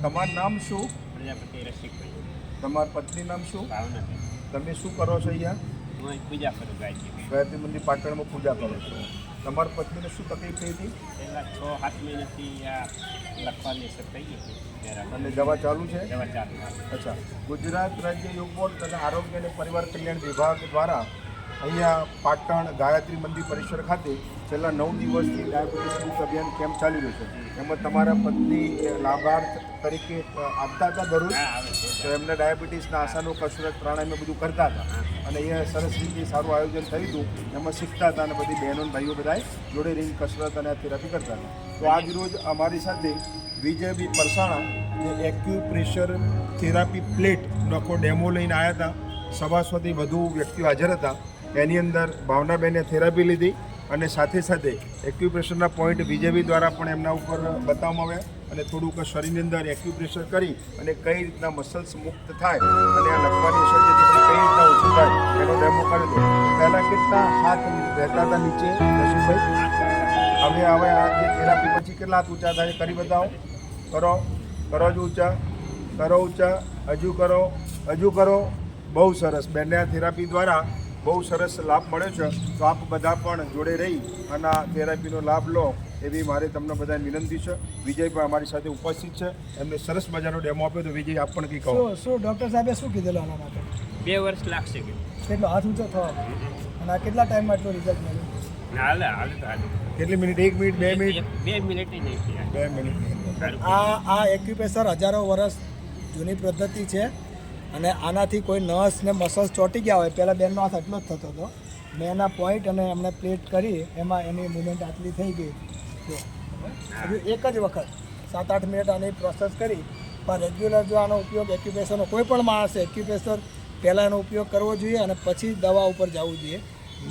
તમારું નામ શું? પ્રજાપતિ રસિકભાઈ. તમારી પત્ની નામ શું? ભાવનગર. તમે શું કરો છો અહીંયા? હું અહીં પૂજા કરું ગાયત્રી. ગાયત્રી મંદિર પાટણમાં પૂજા કરો છો. તમારી પત્નીને શું તકલીફ થઈ હતી પહેલાં 6-7 મહિનાથી આ લખવાની અસર થઈ ગઈ હતી. અને દવા ચાલુ છે? દવા ચાલુ. અચ્છા. ગુજરાત રાજ્ય યોગ બોર્ડ તથા આરોગ્ય અને પરિવાર કલ્યાણ વિભાગ દ્વારા અહીંયા પાટણ ગાયત્રી મંદિર પરિસર ખાતે છેલ્લા 9 દિવસથી ડાયાબિટીસ મુક્ત અભિયાન કેમ્પ ચાલી રહ્યો છે. એમાં તમારા પત્ની લાભાર્થ તરીકે આપતા હતા દરરોજ, હા, આવે છે. તો એમને ડાયાબિટીસના આસનો કસરત પ્રાણાયામ બધું કરતા હતા અને અહીંયા સરસ રીતે સારું આયોજન થયું હતું. એમાં શીખતા હતા અને બધી બહેનો અને ભાઈઓ બધાએ જોડે રહીને કસરત અને થેરાપી કરતા હતા. તો આજ રોજ અમારી સાથે વિજયબી પરસાણા જે એક્યુપ્રેશર થેરાપી પ્લેટનો આખો ડેમો લઈને આવ્યા હતા. 150થી વધુ વ્યક્તિઓ હાજર હતા. એની અંદર ભાવનાબેને થેરાપી લીધી અને સાથે સાથે એક્યુપ્રેશરના પોઈન્ટ વિજયબી દ્વારા પણ એમના ઉપર બતાવવામાં આવ્યા અને થોડુંક શરીરની અંદર એક્યુપ્રેશર કરી અને કઈ રીતના મસલ્સ મુક્ત થાય અને આ લખવાની અસર જે કઈ રીતના ઓછું થાય એનો ડેમો કરેલો. પહેલાં કેટલા હાથ રહેતા હતા નીચે રસિકભાઈ? હવે આ જે થેરાપી પછી કેટલા હાથ ઊંચા થાય કરી બતાવો. કરો જ ઊંચા, કરો ઊંચા, હજુ કરો. બહુ સરસ. બેનને આ થેરાપી દ્વારા બહુ સરસ લાભ મળ્યો છે. તો આપ બધા પણ જોડે રહી અને આ થેરાપીનો લાભ લો એવી મારે તમને બધાને વિનંતી છે. વિજય પણ અમારી સાથે ઉપસ્થિત છે. એમને સરસ મજાનો ડેમો આપ્યો. તો વિજય આપ પણ કંઈ કહો. શું ડૉક્ટર સાહેબે શું કીધેલું આના માટે? 2 વર્ષ લાગશે કે કેટલો હાથ ઊંચો થવા અને આ કેટલા ટાઈમમાં એટલું રિઝલ્ટ મળ્યું? હાલે. કેટલી મિનિટ? 1 minute, 2 minute? 2 મિનિટ નહીં થયા. 2 મિનિટ. આ એક્યુપ્રેશર હજારો વર્ષ જૂની પદ્ધતિ છે અને આનાથી કોઈ નસ ને મસલ્સ ચોંટી ગયા હોય, પહેલાં બેનનો હાથ આટલો જ થતો હતો, મેં એના પોઈન્ટ અને એમને પ્લેટ કરી એમાં એની મુવમેન્ટ આટલી થઈ ગઈ. જો હજુ એક જ વખત 7-8 મિનિટ આની પ્રોસેસ કરી પણ રેગ્યુલર જો આનો ઉપયોગ એક્યુપ્રેશરનો કોઈ પણ માણસે એક્યુપ્રેશર પહેલાં એનો ઉપયોગ કરવો જોઈએ અને પછી દવા ઉપર જવું જોઈએ.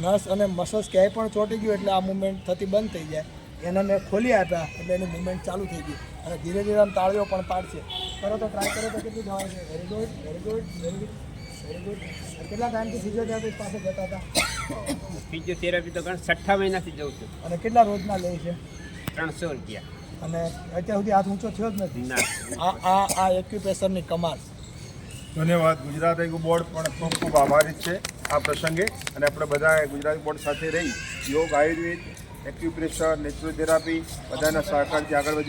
નસ અને મસલ્સ ક્યાંય પણ ચોંટી ગયું એટલે આ મુવમેન્ટ થતી બંધ થઈ જાય. એને મેં ખોલી આપ્યા એટલે એની મુવમેન્ટ ચાલુ થઈ ગઈ અને ધીરે ધીરે આમ તાળીઓ પણ પાડશે. કરો તો ટ્રાય કરો તો કેટલું જવાય છે. Very good. કેટલા ટાઈમથી ફિઝિયોથેરાપિસ્ટ પાસે જતા હતા? ફિઝિયોથેરાપી તો ઘણા 6 મહિનાથી જઉં છું. અને કેટલા રોજના લે છે? 300 રૂપિયા. અને અત્યાર સુધી હાથ ઊંચો થયો જ નથી. ના. આ એક્યુપ્રેશરની કમાલ. ધન્યવાદ. ગુજરાત આરોગ્ય બોર્ડ પણ ખૂબ ખૂબ આભારી છે આ પ્રસંગે. અને આપણે બધા ગુજરાત બોર્ડ સાથે રહી યોગ, આયુર્વેદ, એક્યુપ્રેશર, નેચરોથેરાપી બધાના સહકારથી આગળ વધી